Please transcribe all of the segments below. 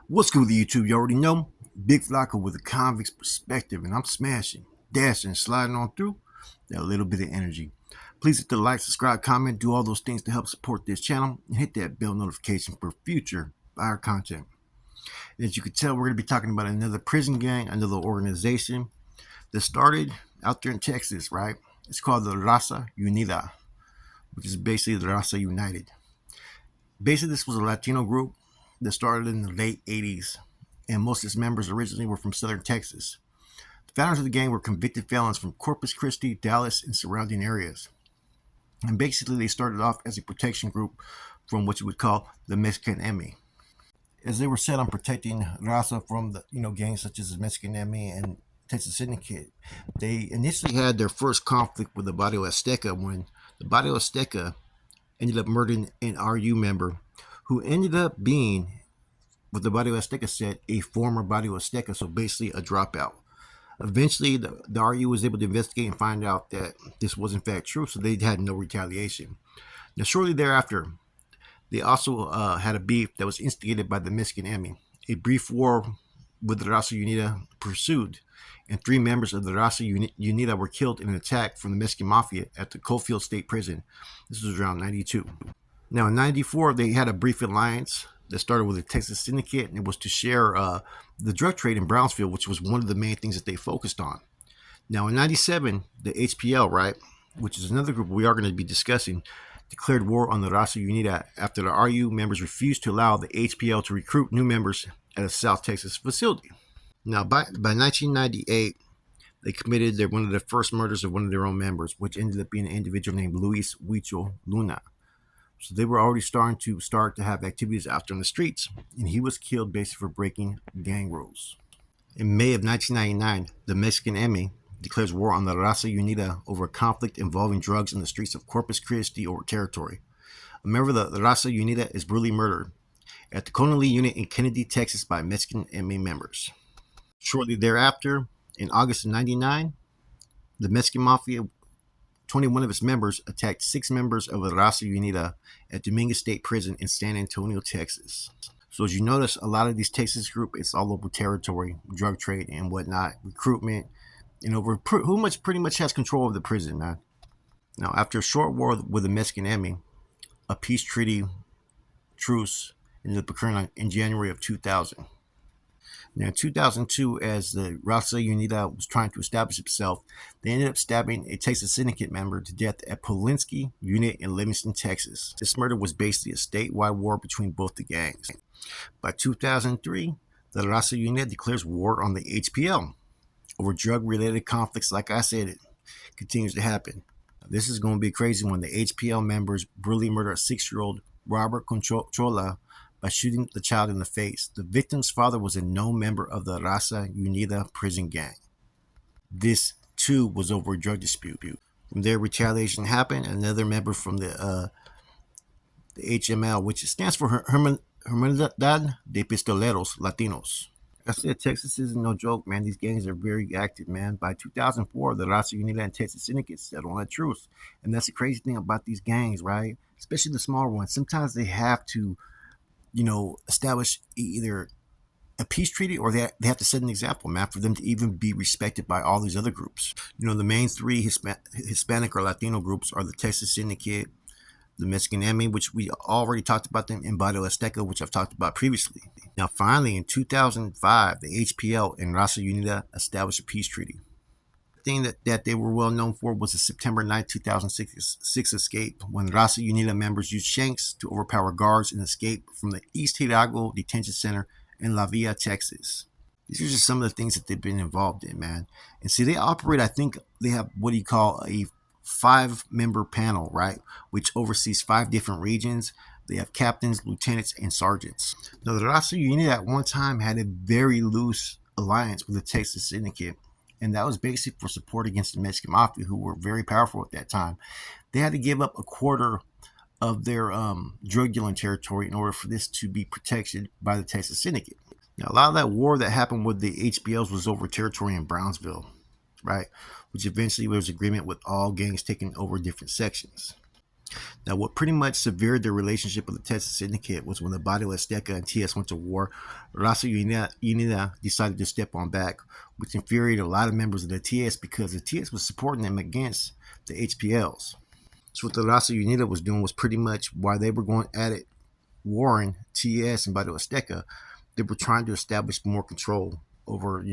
What's good with YouTube? You already know. Big Flocka with a convict's perspective, and I'm smashing, dashing, sliding on through that little bit of energy. Please hit the like, subscribe, comment, do all those things to help support this channel, and hit that bell notification for future fire content. And as you can tell, we're going to be talking about another prison gang, another organization that started out there in Texas, right? It's called the Raza Unida, which is basically the Raza United. Basically, this was a Latino group that started in the late 80s, and most of its members originally were from southern Texas. The founders of the gang were convicted felons from Corpus Christi, Dallas, and surrounding areas. And basically, they started off as a protection group from what you would call the Mexican enemy. As they were set on protecting Raza from the gangs such as the Mexican enemy and Texas Syndicate, they initially had their first conflict with the Barrio Azteca when the Barrio Azteca ended up murdering an RU member who ended up being, what the Barrio Azteca said, a former Barrio Azteca, so basically a dropout. Eventually, the RU was able to investigate and find out that this was in fact true, so they had no retaliation. Now, shortly thereafter, they also had a beef that was instigated by the Mexican enemy. A brief war with the Raza Unida pursued, and 3 members of the Raza Unida were killed in an attack from the Mexican Mafia at the Coalfield State Prison. This was around 92. Now, in 94, they had a brief alliance that started with the Texas Syndicate, and it was to share the drug trade in Brownsville, which was one of the main things that they focused on. Now, in 97, the HPL, right, which is another group we are going to be discussing, declared war on the Raza Unida after the RU members refused to allow the HPL to recruit new members at a South Texas facility. Now, by 1998, they committed one of the first murders of one of their own members, which ended up being an individual named Luis Huicho Luna. So they were already starting to have activities out there on the streets, and he was killed basically for breaking gang rules. In May of 1999, the Mexican enemy declares war on the Raza Unida over a conflict involving drugs in the streets of Corpus Christi or territory. A member of the Raza Unida is brutally murdered at the Connolly unit in Kennedy, Texas by Mexican enemy members. Shortly thereafter, in August of 99, the Mexican Mafia, 21 of its members, attacked 6 members of the Raza Unida at Dominguez State Prison in San Antonio, Texas. So as you notice, a lot of these Texas group, it's all over territory, drug trade and whatnot, recruitment, and over who pretty much has control of the prison, man. Now, after a short war with the Mexican enemy, a peace treaty truce ended up occurring in January of 2000. Now, in 2002, as the Raza Unida was trying to establish itself, they ended up stabbing a Texas Syndicate member to death at Polinsky Unit in Livingston, Texas. This murder was basically a statewide war between both the gangs. By 2003, the Raza Unida declares war on the HPL over drug-related conflicts. Like I said, it continues to happen. This is going to be a crazy one. The HPL members brutally murder a 6-year-old Robert Conchola by shooting the child in the face. The victim's father was a known member of the Raza Unida prison gang. This, too, was over a drug dispute. From there, retaliation happened. Another member from the HML, which stands for Hermandad de Pistoleros Latinos. Like I said, Texas isn't no joke, man. These gangs are very active, man. By 2004, the Raza Unida and Texas Syndicate settled on a truce. And that's the crazy thing about these gangs, right? Especially the smaller ones. Sometimes they have to establish either a peace treaty or they have to set an example, man, for them to even be respected by all these other groups. The main 3 Hispanic or Latino groups are the Texas Syndicate, the Mexican enemy, which we already talked about them, and Barrio Azteca, which I've talked about previously. Now, finally, in 2005, the HPL and Raza Unida established a peace treaty. The thing that they were well known for was the September 9, 2006 escape, when Raza Unida members used shanks to overpower guards and escape from the East Hidalgo Detention Center in La Villa, Texas. These are just some of the things that they've been involved in, man. And see, they operate, I think they have what do you call a 5-member panel, right, which oversees 5 different regions. They have captains, lieutenants, and sergeants. Now, the Raza Unida at one time had a very loose alliance with the Texas Syndicate, and that was basically for support against the Mexican Mafia, who were very powerful at that time. They had to give up a quarter of their drug dealing territory in order for this to be protected by the Texas Syndicate. Now, a lot of that war that happened with the HBLs was over territory in Brownsville, right? Which eventually was agreement with all gangs taking over different sections. Now, what pretty much severed their relationship with the Texas Syndicate was when the Barrio Azteca and TS went to war. Raza Unida decided to step on back, which infuriated a lot of members of the TS because the TS was supporting them against the HPLs. So what the Raza Unida was doing was pretty much while they were going at it, warring TS and Barrio Azteca, they were trying to establish more control over,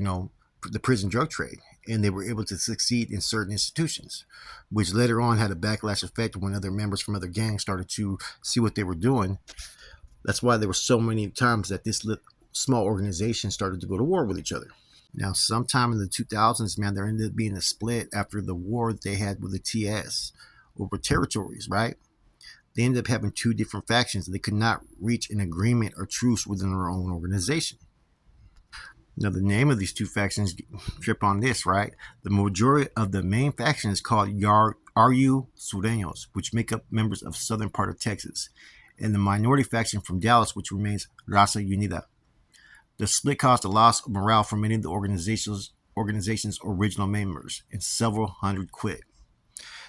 the prison drug trade. And they were able to succeed in certain institutions, which later on had a backlash effect when other members from other gangs started to see what they were doing. That's why there were so many times that this small organization started to go to war with each other. Now, sometime in the 2000s, man, there ended up being a split after the war that they had with the TS over territories, right? They ended up having two different factions. They could not reach an agreement or truce within their own organization. Now, the name of these two factions trip on this, right? The majority of the main faction is called RU Sureños, which make up members of southern part of Texas, and the minority faction from Dallas, which remains Raza Unida. The split caused a loss of morale for many of the organization's original members, and several hundred quit.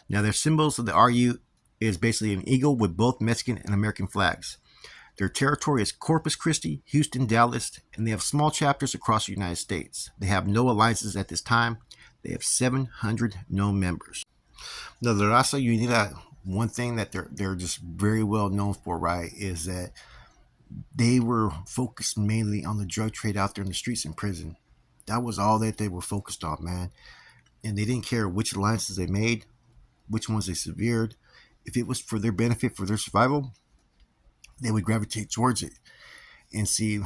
Now, their symbols of the RU is basically an eagle with both Mexican and American flags. Their territory is Corpus Christi, Houston, Dallas, and they have small chapters across the United States. They have no alliances at this time. They have 700 known members. Now, the Raza Unida, one thing that they're just very well known for, right, is that they were focused mainly on the drug trade out there in the streets and prison. That was all that they were focused on, man. And they didn't care which alliances they made, which ones they severed. If it was for their benefit, for their survival, they would gravitate towards it. And see,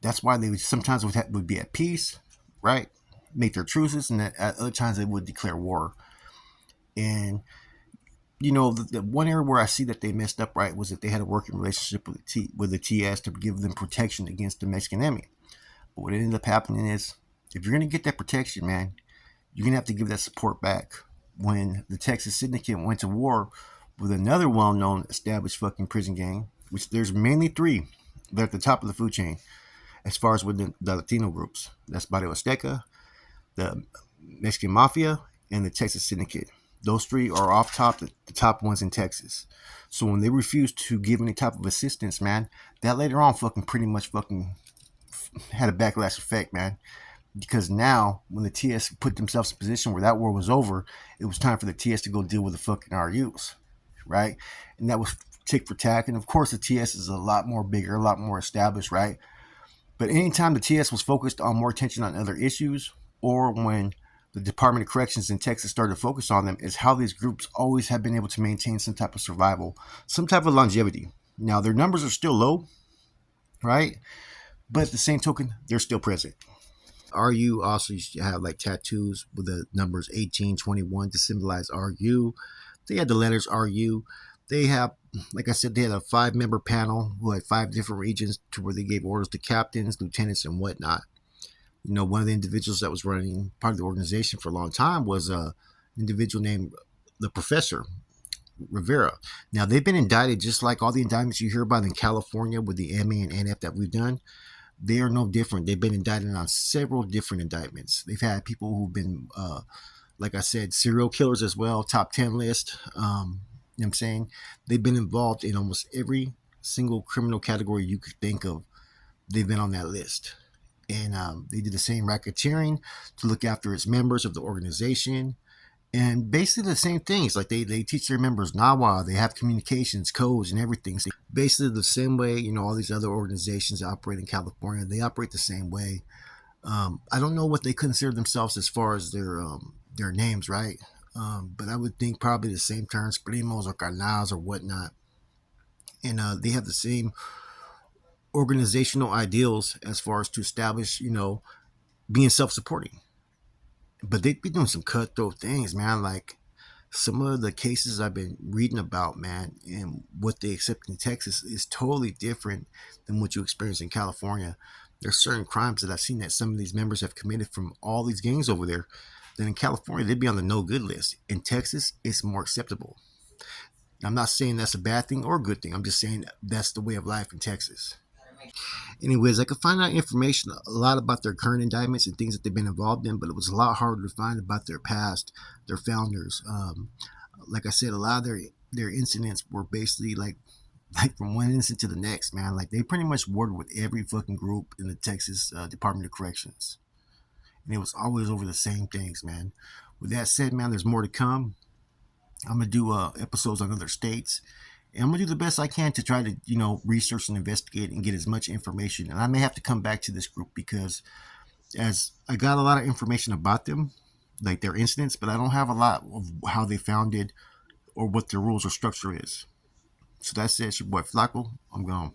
that's why they would sometimes would be at peace, right? Make their truces, and at other times they would declare war. And the one area where I see that they messed up, right, was that they had a working relationship with the TS to give them protection against the Mexican enemy. But what ended up happening is, if you're gonna get that protection, man, you're gonna have to give that support back. When the Texas Syndicate went to war with another well-known established fucking prison gang, which there's mainly three, they're at the top of the food chain as far as with the Latino groups. That's Barrio Azteca, the Mexican Mafia, and the Texas Syndicate. Those three are off top, the top ones in Texas. So when they refused to give any type of assistance, man, that later on fucking pretty much fucking had a backlash effect, man. Because now, when the TS put themselves in a position where that war was over, it was time for the TS to go deal with the fucking RUs, right? And that was tick for tack. And of course, the TS is a lot more bigger, a lot more established, right? But anytime the TS was focused on more attention on other issues, or when the Department of Corrections in Texas started to focus on them, is how these groups always have been able to maintain some type of survival, some type of longevity. Now, their numbers are still low, right? But at the same token, they're still present. RU also used to have like tattoos with the numbers 1821 to symbolize RU. They had the letters RU. They have, like I said, they had a 5-member panel who had 5 different regions to where they gave orders to captains, lieutenants, and whatnot. One of the individuals that was running part of the organization for a long time was an individual named the Professor Rivera. Now, they've been indicted just like all the indictments you hear about in California with the MA and NF that we've done. They are no different. They've been indicted on several different indictments. They've had people who've been, like I said, serial killers as well, top 10 list. You know what I'm saying? They've been involved in almost every single criminal category you could think of. They've been on that list. And they did the same racketeering to look after its members of the organization. And basically the same things. Like they teach their members Nawa, they have communications, codes, and everything. So basically the same way, all these other organizations that operate in California, they operate the same way. I don't know what they consider themselves as far as their names, right? But I would think probably the same terms, primos or carnals or whatnot. And they have the same organizational ideals as far as to establish, being self-supporting. But they'd be doing some cutthroat things, man. Like some of the cases I've been reading about, man, and what they accept in Texas is totally different than what you experience in California. There's certain crimes that I've seen that some of these members have committed from all these gangs over there. Then in California, they'd be on the no good list. In Texas, it's more acceptable. I'm not saying that's a bad thing or a good thing. I'm just saying that's the way of life in Texas. Anyways, I could find out information a lot about their current indictments and things that they've been involved in, but it was a lot harder to find about their past, their founders. Like I said, a lot of their their incidents were basically like from one incident to the next, man. Like they pretty much warred with every fucking group in the Texas Department of Corrections, and it was always over the same things, man. With that said, man, there's more to come. I'm gonna do episodes on other states, and I'm gonna do the best I can to try to research and investigate and get as much information. And I may have to come back to this group because as I got a lot of information about them, like their incidents, but I don't have a lot of how they founded or what their rules or structure is. So that's it. It's your boy Flacco. I'm gone.